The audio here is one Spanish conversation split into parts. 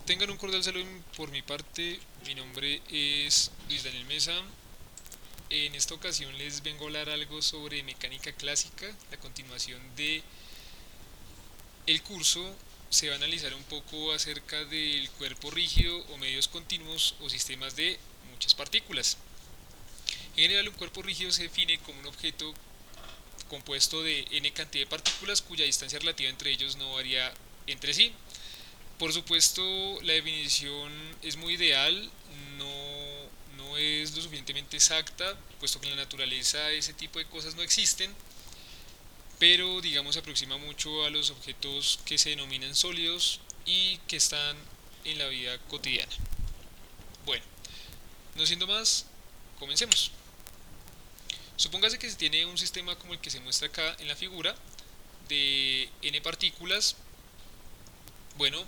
Tengan un cordial saludo por mi parte. Mi nombre es Luis Daniel Mesa. En esta ocasión les vengo a hablar algo sobre mecánica clásica. La continuación de el curso se va a analizar un poco acerca del cuerpo rígido o medios continuos o sistemas de muchas partículas. En general, un cuerpo rígido se define como un objeto compuesto de n cantidad de partículas cuya distancia relativa entre ellos no varía entre sí. Por supuesto, la definición es muy ideal, no es lo suficientemente exacta, puesto que en la naturaleza ese tipo de cosas no existen, pero digamos se aproxima mucho a los objetos que se denominan sólidos y que están en la vida cotidiana. Bueno, no siendo más, comencemos. Supóngase que se tiene un sistema como el que se muestra acá en la figura de n partículas. Bueno,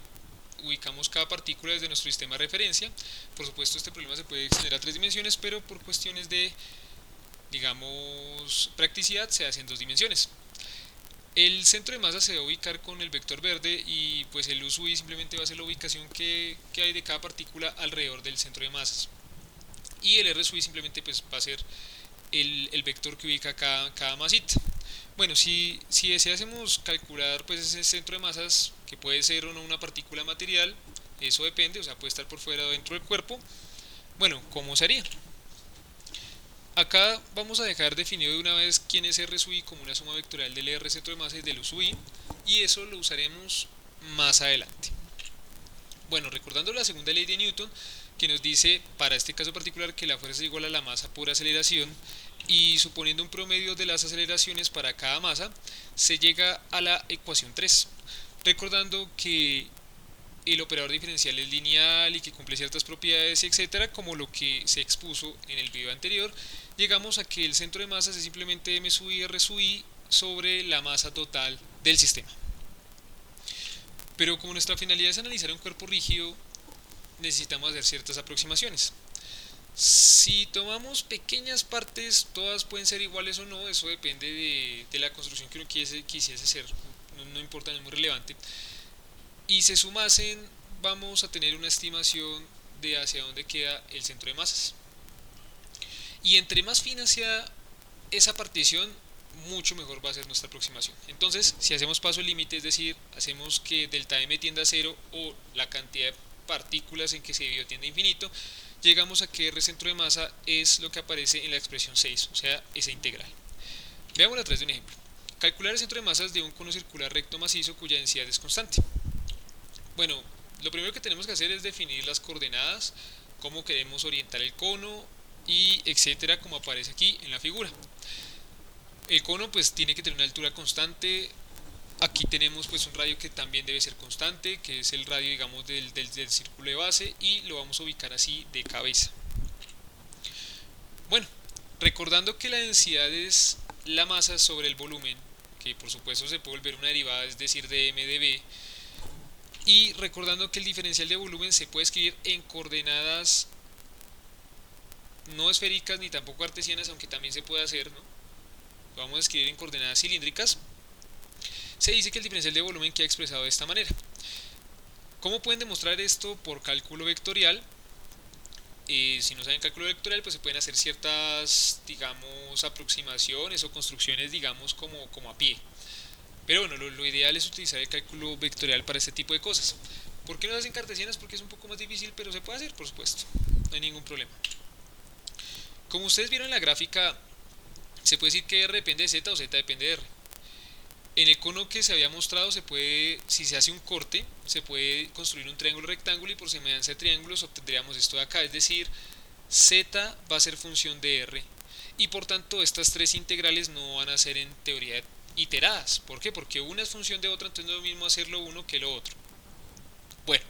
ubicamos cada partícula desde nuestro sistema de referencia. Por supuesto, este problema se puede extender a tres dimensiones, pero por cuestiones de, digamos, practicidad se hace en dos dimensiones. El centro de masa se va a ubicar con el vector verde y pues el USUI simplemente va a ser la ubicación que hay de cada partícula alrededor del centro de masas. Y el RSUI simplemente pues va a ser el vector que ubica cada masita. Bueno, si deseásemos calcular pues ese centro de masas, que puede ser o no una partícula material, eso depende, o sea, puede estar por fuera o dentro del cuerpo. Bueno, ¿cómo sería? Acá vamos a dejar definido de una vez quién es R sub i como una suma vectorial del R centro de masa y del U sub i, y eso lo usaremos más adelante. Bueno, recordando la segunda ley de Newton, que nos dice para este caso particular que la fuerza es igual a la masa por aceleración, y suponiendo un promedio de las aceleraciones para cada masa, se llega a la ecuación 3. Recordando que el operador diferencial es lineal y que cumple ciertas propiedades, etcétera, como lo que se expuso en el video anterior, llegamos a que el centro de masas es simplemente m sub i r sub i sobre la masa total del sistema. Pero como nuestra finalidad es analizar un cuerpo rígido, necesitamos hacer ciertas aproximaciones. Si tomamos pequeñas partes, todas pueden ser iguales o no, eso depende de la construcción que uno quisiese hacer, no importa, no es muy relevante. Y se sumasen, vamos a tener una estimación de hacia dónde queda el centro de masas. Y entre más fina sea esa partición, mucho mejor va a ser nuestra aproximación. Entonces, si hacemos paso límite, es decir, hacemos que delta m tienda a cero o la cantidad de partículas en que se dividió tiende a infinito, llegamos a que R centro de masa es lo que aparece en la expresión 6, o sea, esa integral. Veámoslo a través de un ejemplo. Calcular el centro de masas de un cono circular recto macizo cuya densidad es constante. Bueno, lo primero que tenemos que hacer es definir las coordenadas, cómo queremos orientar el cono y etcétera, como aparece aquí en la figura. El cono pues tiene que tener una altura constante. Aquí tenemos pues un radio que también debe ser constante, que es el radio digamos del círculo de base, y lo vamos a ubicar así de cabeza. Bueno, recordando que la densidad es la masa sobre el volumen, que por supuesto se puede volver una derivada, es decir, de m de b, y recordando que el diferencial de volumen se puede escribir en coordenadas no esféricas ni tampoco cartesianas, aunque también se puede hacer, ¿no? Lo vamos a escribir en coordenadas cilíndricas. Se dice que el diferencial de volumen queda expresado de esta manera. ¿Cómo pueden demostrar esto? Por cálculo vectorial. Si no saben cálculo vectorial, pues se pueden hacer ciertas, digamos, aproximaciones o construcciones, digamos, como a pie. Pero bueno, lo ideal es utilizar el cálculo vectorial para este tipo de cosas. ¿Por qué no se hacen cartesianas? Porque es un poco más difícil, pero se puede hacer, por supuesto. No hay ningún problema. Como ustedes vieron en la gráfica, se puede decir que R depende de Z o Z depende de R. En el cono que se había mostrado se puede, si se hace un corte, se puede construir un triángulo rectángulo y por semejanza de triángulos obtendríamos esto de acá, es decir, Z va a ser función de R y por tanto estas tres integrales no van a ser en teoría iteradas. ¿Por qué? Porque una es función de otra, entonces no es lo mismo hacerlo uno que lo otro. Bueno,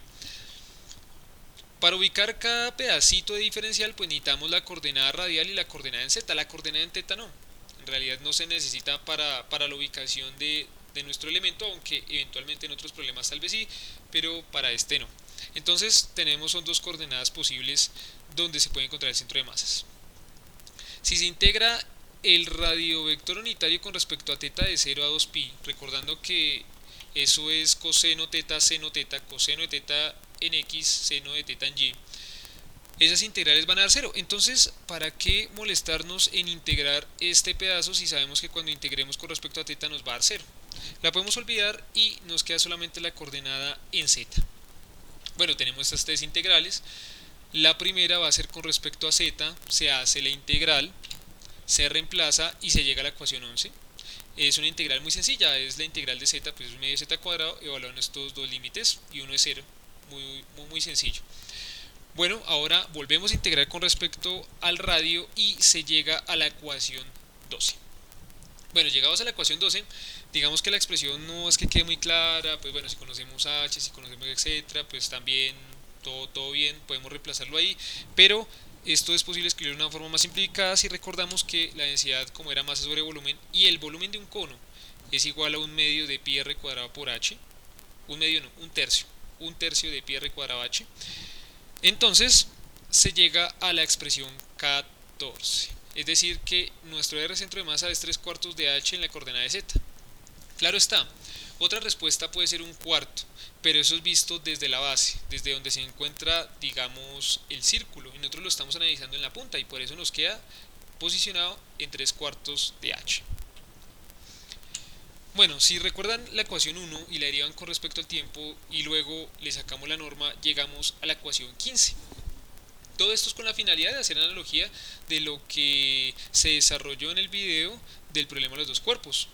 para ubicar cada pedacito de diferencial pues necesitamos la coordenada radial y la coordenada en Z, la coordenada en θ no. En realidad no se necesita para la ubicación de nuestro elemento, aunque eventualmente en otros problemas tal vez sí, pero para este no. Entonces son dos coordenadas posibles donde se puede encontrar el centro de masas. Si se integra el radiovector unitario con respecto a θ de 0 a 2pi, recordando que eso es coseno teta, seno teta, coseno de teta en x, seno de teta en y, esas integrales van a dar cero. Entonces, ¿para qué molestarnos en integrar este pedazo si sabemos que cuando integremos con respecto a teta nos va a dar cero? La podemos olvidar y nos queda solamente la coordenada en z. Bueno, tenemos estas tres integrales. La primera va a ser con respecto a z, se hace la integral, se reemplaza y se llega a la ecuación 11. Es una integral muy sencilla, es la integral de z, pues es medio z cuadrado, evaluando estos dos límites y uno es 0, muy sencillo. Bueno, ahora volvemos a integrar con respecto al radio y se llega a la ecuación 12. Bueno, llegados a la ecuación 12, digamos que la expresión no es que quede muy clara, pues bueno, si conocemos h, si conocemos etcétera, pues también todo bien, podemos reemplazarlo ahí, pero esto es posible escribirlo de una forma más simplificada si recordamos que la densidad como era masa sobre volumen y el volumen de un cono es igual a un medio de pi r cuadrado por h, un medio no, un tercio de pi r cuadrado h. Entonces se llega a la expresión 14, es decir que nuestro r centro de masa es 3/4 de h en la coordenada de z. Claro está, otra respuesta puede ser un cuarto, pero eso es visto desde la base, desde donde se encuentra, digamos, el círculo, y nosotros lo estamos analizando en la punta, y por eso nos queda posicionado en 3/4 de h. Bueno, si recuerdan la ecuación 1 y la derivan con respecto al tiempo y luego le sacamos la norma, llegamos a la ecuación 15. Todo esto es con la finalidad de hacer analogía de lo que se desarrolló en el video del problema de los dos cuerpos.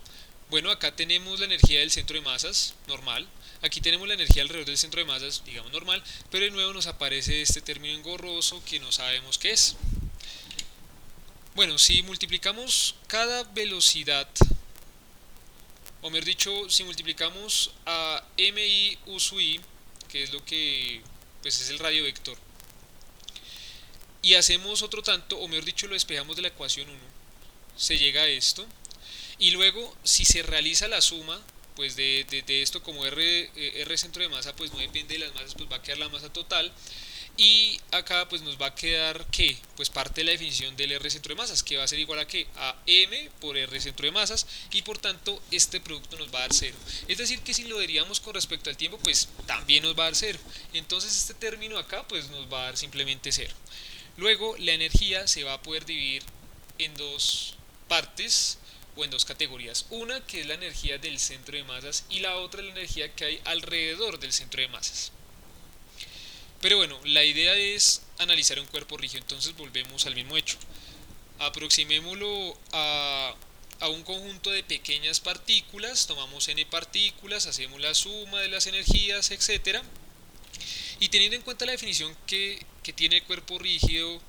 Bueno, acá tenemos la energía del centro de masas, normal. Aquí tenemos la energía alrededor del centro de masas, digamos normal, pero de nuevo nos aparece este término engorroso que no sabemos qué es. Bueno, si multiplicamos cada velocidad, o mejor dicho, si multiplicamos a mi u sub i, que es lo que pues es el radio vector, y hacemos otro tanto, o mejor dicho, lo despejamos de la ecuación 1, se llega a esto, y luego si se realiza la suma pues de esto, como r centro de masa pues no depende de las masas, pues va a quedar la masa total, y acá pues nos va a quedar que pues parte de la definición del r centro de masas, que va a ser igual a que a m por r centro de masas, y por tanto este producto nos va a dar 0. Es decir que si lo derivamos con respecto al tiempo pues también nos va a dar 0. Entonces este término acá pues nos va a dar simplemente 0. Luego la energía se va a poder dividir en dos partes o en dos categorías. Una que es la energía del centro de masas y la otra la energía que hay alrededor del centro de masas. Pero bueno, la idea es analizar un cuerpo rígido, entonces volvemos al mismo hecho. Aproximémoslo a un conjunto de pequeñas partículas, tomamos n partículas, hacemos la suma de las energías, etcétera. Y teniendo en cuenta la definición que tiene el cuerpo rígido,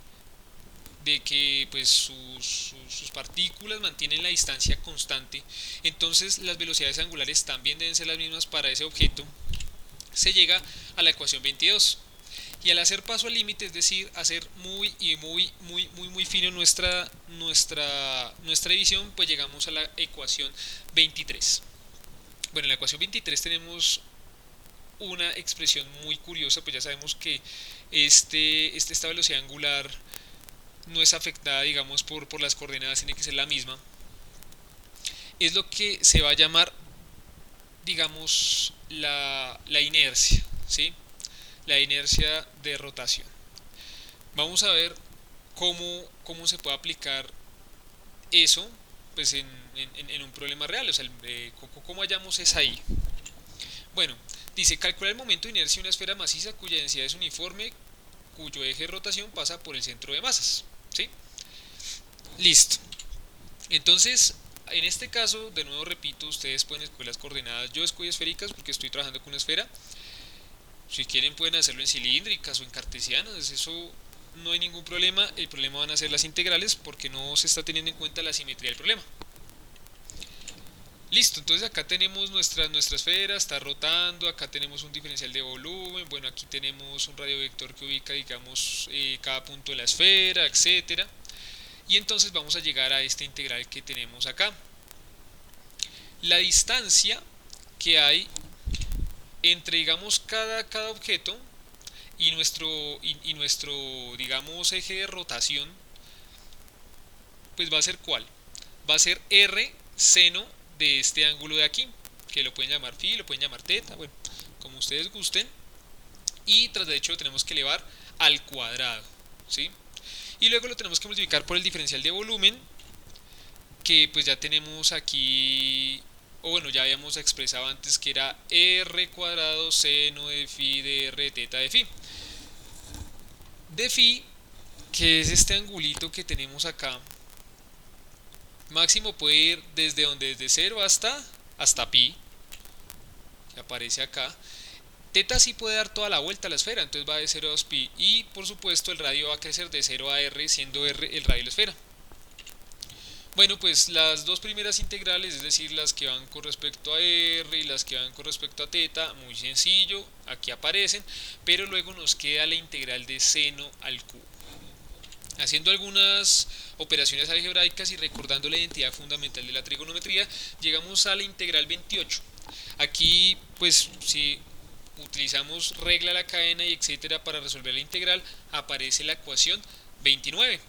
de que pues sus partículas mantienen la distancia constante, entonces las velocidades angulares también deben ser las mismas para ese objeto, se llega a la ecuación 22. Y al hacer paso al límite, es decir, hacer muy fino nuestra división, pues llegamos a la ecuación 23. Bueno, en la ecuación 23 tenemos una expresión muy curiosa, pues ya sabemos que esta velocidad angular no es afectada, digamos, por las coordenadas, tiene que ser la misma. Es lo que se va a llamar, digamos, la inercia, ¿sí? La inercia de rotación. Vamos a ver cómo se puede aplicar eso pues en un problema real, o sea, cómo hallamos esa I. Bueno, dice, calcular el momento de inercia de una esfera maciza cuya densidad es uniforme, cuyo eje de rotación pasa por el centro de masas, ¿sí? Listo. Entonces, en este caso, de nuevo repito, ustedes pueden escoger las coordenadas. Yo escogí esféricas porque estoy trabajando con una esfera. Si quieren pueden hacerlo en cilíndricas o en cartesianas, eso no hay ningún problema. El problema van a ser las integrales porque no se está teniendo en cuenta la simetría del problema. Listo, entonces acá tenemos nuestra esfera, está rotando, acá tenemos un diferencial de volumen, bueno, aquí tenemos un radiovector que ubica, digamos, cada punto de la esfera, etcétera. Y entonces vamos a llegar a esta integral que tenemos acá. La distancia que hay entre, digamos, cada objeto y nuestro, digamos, eje de rotación, pues va a ser ¿cuál? Va a ser r seno de este ángulo de aquí. que lo pueden llamar phi, lo pueden llamar teta, bueno, como ustedes gusten. Y tras de hecho lo tenemos que elevar al cuadrado, ¿sí? Y luego lo tenemos que multiplicar por el diferencial de volumen, que pues ya tenemos aquí, o bueno, ya habíamos expresado antes que era r cuadrado seno de phi de r teta de phi. De phi, que es este angulito que tenemos acá, máximo puede ir desde donde, desde 0 hasta pi, que aparece acá. Teta sí puede dar toda la vuelta a la esfera, entonces va de 0 a 2 pi, y por supuesto el radio va a crecer de 0 a r, siendo r el radio de la esfera. Bueno, pues las dos primeras integrales, es decir, las que van con respecto a r y las que van con respecto a teta, muy sencillo, aquí aparecen, pero luego nos queda la integral de seno al cubo. Haciendo algunas operaciones algebraicas y recordando la identidad fundamental de la trigonometría, llegamos a la integral 28. Aquí, pues, si utilizamos regla de la cadena y etcétera para resolver la integral, aparece la ecuación 29.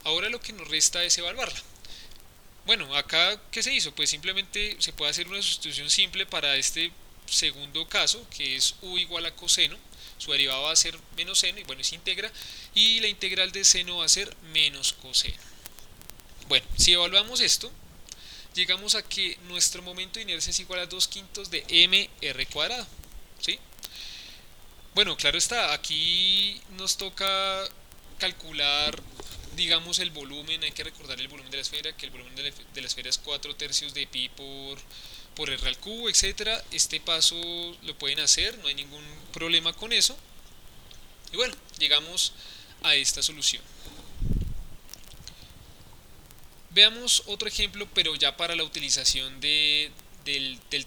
Ahora lo que nos resta es evaluarla. Bueno, acá, ¿qué se hizo? Pues simplemente se puede hacer una sustitución simple para este segundo caso, que es u igual a coseno. Su derivado va a ser menos seno, y bueno, se integra, y la integral de seno va a ser menos coseno. Bueno, si evaluamos esto, llegamos a que nuestro momento de inercia es igual a 2/5 de mr cuadrado, ¿sí? Bueno, claro está, aquí nos toca calcular, digamos, el volumen. Hay que recordar el volumen de la esfera, que el volumen de la esfera es 4/3 de pi por r al cubo, etcétera. Este paso lo pueden hacer, no hay ningún problema con eso. Y bueno, llegamos a esta solución. Veamos otro ejemplo, pero ya para la utilización del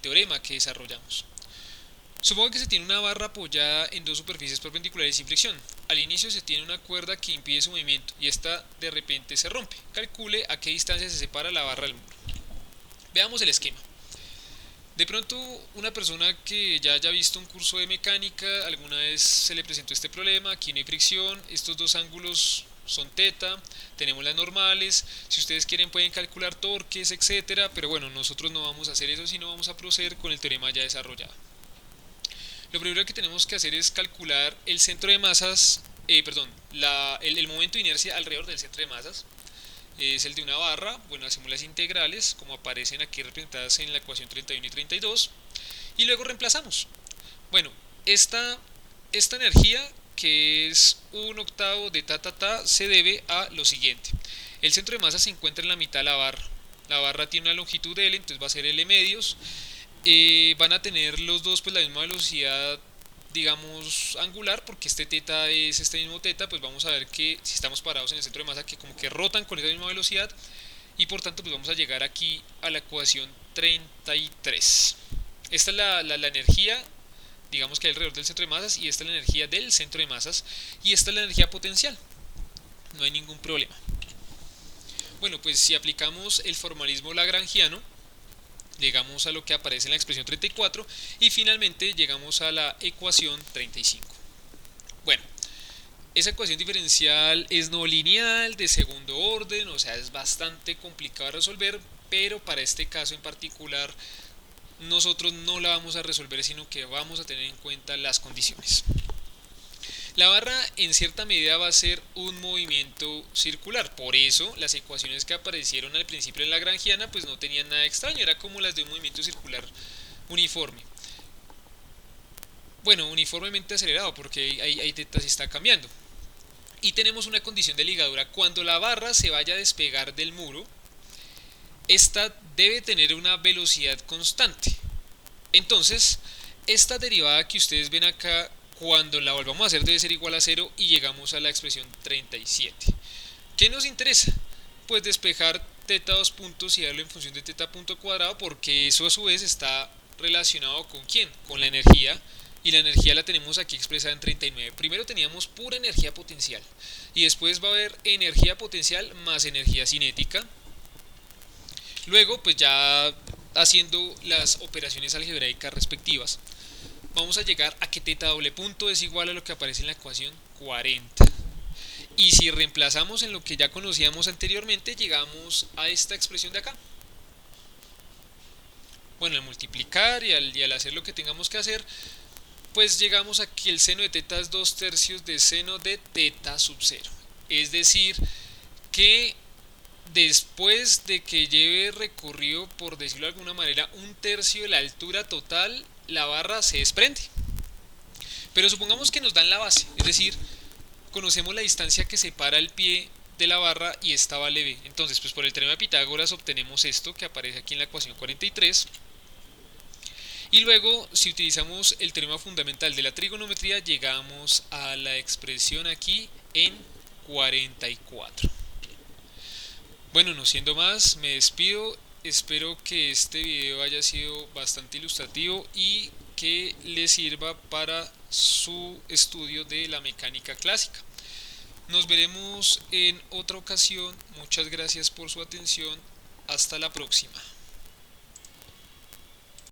teorema que desarrollamos. Supongo que se tiene una barra apoyada en dos superficies perpendiculares sin fricción. Al inicio se tiene una cuerda que impide su movimiento y esta de repente se rompe. Calcule a qué distancia se separa la barra del muro. Veamos el esquema. De pronto, una persona que ya haya visto un curso de mecánica, alguna vez se le presentó este problema. Aquí no hay fricción, estos dos ángulos son teta, tenemos las normales. Si ustedes quieren pueden calcular torques, etcétera, pero bueno, nosotros no vamos a hacer eso, sino vamos a proceder con el teorema ya desarrollado. Lo primero que tenemos que hacer es calcular el centro de masas, el momento de inercia alrededor del centro de masas. Es el de una barra. Bueno, hacemos las integrales como aparecen aquí representadas en la ecuación 31 y 32, y luego reemplazamos. Bueno, esta energía, que es 1/8 de ta, se debe a lo siguiente. El centro de masa se encuentra en la mitad de la barra. La barra tiene una longitud de L, entonces va a ser L medios. Van a tener los dos pues la misma velocidad, digamos, angular, porque este teta es este mismo teta. Pues vamos a ver que si estamos parados en el centro de masa, que como que rotan con esa misma velocidad, y por tanto pues vamos a llegar aquí a la ecuación 33. Esta es la energía, digamos, que hay alrededor del centro de masas, y esta es la energía del centro de masas, y esta es la energía potencial. No hay ningún problema. Bueno, pues si aplicamos el formalismo lagrangiano, llegamos a lo que aparece en la expresión 34 y finalmente llegamos a la ecuación 35. Bueno, esa ecuación diferencial es no lineal, de segundo orden, o sea, es bastante complicado de resolver, pero para este caso en particular nosotros no la vamos a resolver, sino que vamos a tener en cuenta las condiciones. La barra en cierta medida va a ser un movimiento circular, por eso las ecuaciones que aparecieron al principio en la lagrangiana pues no tenían nada extraño, era como las de un movimiento circular uniforme. Bueno, uniformemente acelerado, porque ahí teta se está cambiando. Y tenemos una condición de ligadura: cuando la barra se vaya a despegar del muro, esta debe tener una velocidad constante. Entonces, esta derivada que ustedes ven acá, cuando la volvamos a hacer, debe ser igual a 0, y llegamos a la expresión 37. ¿Qué nos interesa? Pues despejar teta dos puntos y darlo en función de teta punto cuadrado, porque eso a su vez está relacionado ¿con quién? Con la energía, y la energía la tenemos aquí expresada en 39. Primero teníamos pura energía potencial, y después va a haber energía potencial más energía cinética. Luego, pues ya haciendo las operaciones algebraicas respectivas, vamos a llegar a que teta doble punto es igual a lo que aparece en la ecuación 40. Y si reemplazamos en lo que ya conocíamos anteriormente, llegamos a esta expresión de acá. Bueno, al multiplicar y al hacer lo que tengamos que hacer, pues llegamos a que el seno de teta es 2/3 de seno de teta sub 0. Es decir, que después de que lleve recorrido, por decirlo de alguna manera, 1/3 de la altura total, la barra se desprende. Pero supongamos que nos dan la base, es decir, conocemos la distancia que separa el pie de la barra y esta vale b. Entonces, pues por el teorema de Pitágoras obtenemos esto que aparece aquí en la ecuación 43. Y luego, si utilizamos el teorema fundamental de la trigonometría, llegamos a la expresión aquí en 44. Bueno, no siendo más, me despido. Espero que este video haya sido bastante ilustrativo y que le sirva para su estudio de la mecánica clásica. Nos veremos en otra ocasión. Muchas gracias por su atención. Hasta la próxima.